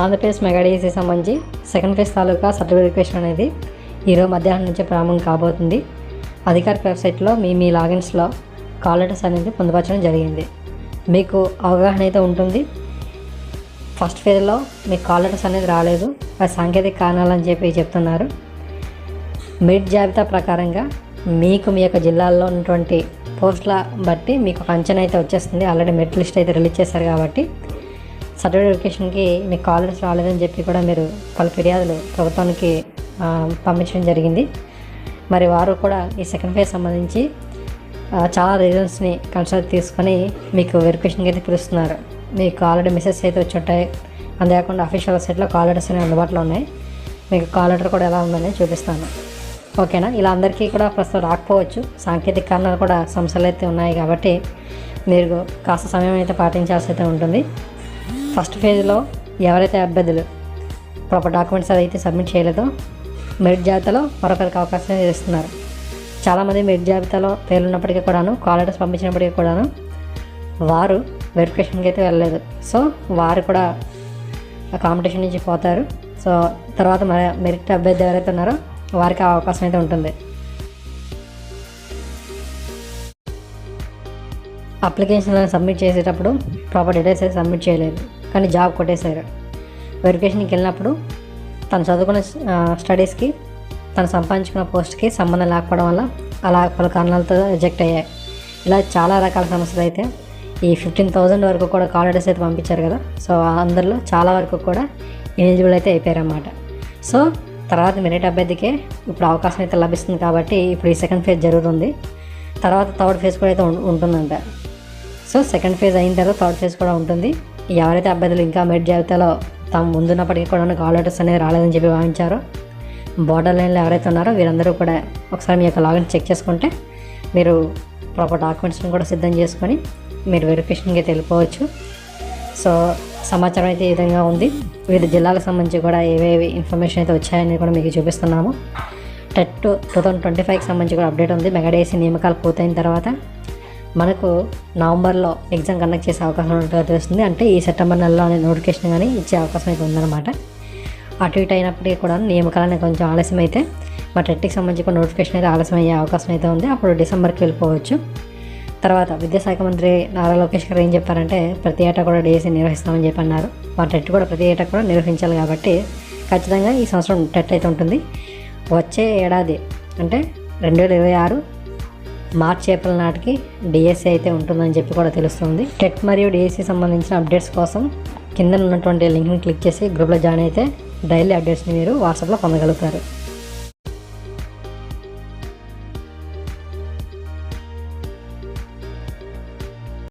Andhra Pradesh mega DSC సంబంధించి second phase తాలూకా certification అనేది ఈరోజు మధ్యాహ్నం నుంచి ప్రారంభం కాబోతుంది. అధికారిక వెబ్సైట్లో మీ లాగిన్స్లో కాల్ లెటర్స్ అనేది పొందుపరచడం జరిగింది. మీకు అవగాహన అయితే ఉంటుంది. ఫస్ట్ ఫేజ్లో మీకు కాల్ లెటర్స్ అనేది రాలేదు, అది సాంకేతిక కారణాలని చెప్తున్నారు. మెరిట్ జాబితా ప్రకారంగా మీకు మీ యొక్క జిల్లాల్లో ఉన్నటువంటి పోస్టుల బట్టి మీకు ఒక అంచనా అయితే వచ్చేస్తుంది. ఆల్రెడీ మెరిట్ లిస్ట్ అయితే రిలీజ్ చేశారు కాబట్టి సర్టిఫికేట్ వెరిఫికేషన్కి మీకు కాల్ లెటర్స్ రాలేదని చెప్పి కూడా మీరు పలు ఫిర్యాదులు ప్రభుత్వానికి పంపించడం జరిగింది. మరి వారు కూడా ఈ సెకండ్ ఫేజ్ సంబంధించి చాలా రీజన్స్ని కన్సల్ట్ తీసుకొని మీకు వెరిఫికేషన్కి అయితే పిలుస్తున్నారు. మీకు ఆల్రెడీ మెసేజ్ అయితే వచ్చి ఉంటాయి. అంతేకాకుండా అఫీషియల్ వెబ్సైట్లో కాల్ లెటర్స్ అనేవి అందుబాటులో ఉన్నాయి. మీకు కాల్ లెటర్ కూడా ఎలా ఉందని చూపిస్తాను. ఓకేనా? ఇలా అందరికీ కూడా ప్రస్తుతం రాకపోవచ్చు, సాంకేతిక కారణాలు కూడా సమస్యలు అయితే ఉన్నాయి కాబట్టి మీరు కాస్త సమయం అయితే పాటించాల్సి అయితే ఉంటుంది. ఫస్ట్ ఫేజ్లో ఎవరైతే అభ్యర్థులు ప్రాపర్ డాక్యుమెంట్స్ అయితే సబ్మిట్ చేయలేదో మెరిట్ జాబితాలో మరొకరికి అవకాశం ఇస్తున్నారు. చాలామంది మెరిట్ జాబితాలో పేర్లున్నప్పటికీ కూడాను, కాల్ లెటర్స్ పంపించినప్పటికీ కూడాను వారు వెరిఫికేషన్కి అయితే వెళ్ళలేదు. సో వారు కూడా కాంపిటీషన్ నుంచి పోతారు. సో తర్వాత మెరిట్ అభ్యర్థి ఎవరైతే ఉన్నారో వారికి ఆ అవకాశం అయితే ఉంటుంది. అప్లికేషన్ సబ్మిట్ చేసేటప్పుడు ప్రాపర్ డీటెయిల్స్ అయితే సబ్మిట్ చేయలేదు, కానీ జాబ్ కొట్టేశారు. వెరిఫికేషన్కి వెళ్ళినప్పుడు తను చదువుకున్న స్టడీస్కి తను సంపాదించుకున్న పోస్ట్కి సంబంధం లేకపోవడం వల్ల అలా పలు కారణాలతో రిజెక్ట్ అయ్యాయి. ఇలా చాలా రకాల సమస్యలు అయితే ఈ 15,000 వరకు కూడా కాల్ లెటర్స్ అయితే పంపించారు కదా. సో అందరిలో చాలా వరకు కూడా ఎలిజిబుల్ అయితే అయిపోయారు అన్నమాట. సో తర్వాత మెరిట్ అభ్యర్థికే ఇప్పుడు అవకాశం అయితే లభిస్తుంది కాబట్టి ఇప్పుడు ఈ సెకండ్ ఫేజ్ జరుగుతుంది. తర్వాత థర్డ్ ఫేజ్ కూడా అయితే ఉంటుందంట. సో సెకండ్ ఫేజ్ అయిన తర్వాత థర్డ్ ఫేజ్ కూడా ఉంటుంది. ఎవరైతే అభ్యర్థులు ఇంకా మెరిట్ జాబితాలో తాము ముందున్నప్పటికీ కూడా కాల్ లెటర్స్ అనేది రాలేదని చెప్పి భావించారో, బార్డర్ లైన్లో ఎవరైతే ఉన్నారో వీరందరూ కూడా ఒకసారి మీ యొక్క లాగిన్ చెక్ చేసుకుంటే మీరు ప్రాపర్ డాక్యుమెంట్స్ని కూడా సిద్ధం చేసుకొని మీరు వెరిఫికేషన్కి అయితే వెళ్ళిపోవచ్చు. సో సమాచారం అయితే ఈ విధంగా ఉంది. వివిధ జిల్లాలకు సంబంధించి కూడా ఏవేవి ఇన్ఫర్మేషన్ అయితే వచ్చాయని కూడా మీకు చూపిస్తున్నాము. టెట్ 2025కి సంబంధించి కూడా అప్డేట్ ఉంది. మెగా డిఎస్సి నియామకాలు పూర్తయిన తర్వాత మనకు నవంబర్లో ఎగ్జామ్ కండక్ట్ చేసే అవకాశం ఉన్నట్టుగా తెలుస్తుంది. అంటే ఈ సెప్టెంబర్ నెలలో అనే నోటిఫికేషన్ కానీ ఇచ్చే అవకాశం అయితే ఉందన్నమాట. అటు ఇటు అయినప్పటికీ కూడా నియామకాలనే కొంచెం ఆలస్యం అయితే మా టెట్కి సంబంధించి కూడా నోటిఫికేషన్ అయితే ఆలస్యం అయ్యే అవకాశం అయితే ఉంది. అప్పుడు డిసెంబర్కి వెళ్ళిపోవచ్చు. తర్వాత విద్యాశాఖ మంత్రి నారా లోకేష్ గారు ఏం చెప్పారంటే ప్రతి ఏటా కూడా డిఎస్సి నిర్వహిస్తామని చెప్పి అన్నారు. మా టెట్ కూడా ప్రతి ఏటా కూడా నిర్వహించాలి కాబట్టి ఖచ్చితంగా ఈ సంవత్సరం టెట్ అయితే ఉంటుంది. వచ్చే ఏడాది అంటే 2026 మార్చి ఏప్రిల్ నాటికి డిఎస్సి అయితే ఉంటుందని చెప్పి కూడా తెలుస్తుంది. టెట్ మరియు డిఎస్సి సంబంధించిన అప్డేట్స్ కోసం కింద ఉన్నటువంటి లింక్ని క్లిక్ చేసి గ్రూప్లో జాయిన్ అయితే డైలీ అప్డేట్స్ని మీరు వాట్సాప్లో పొందగలుగుతారు.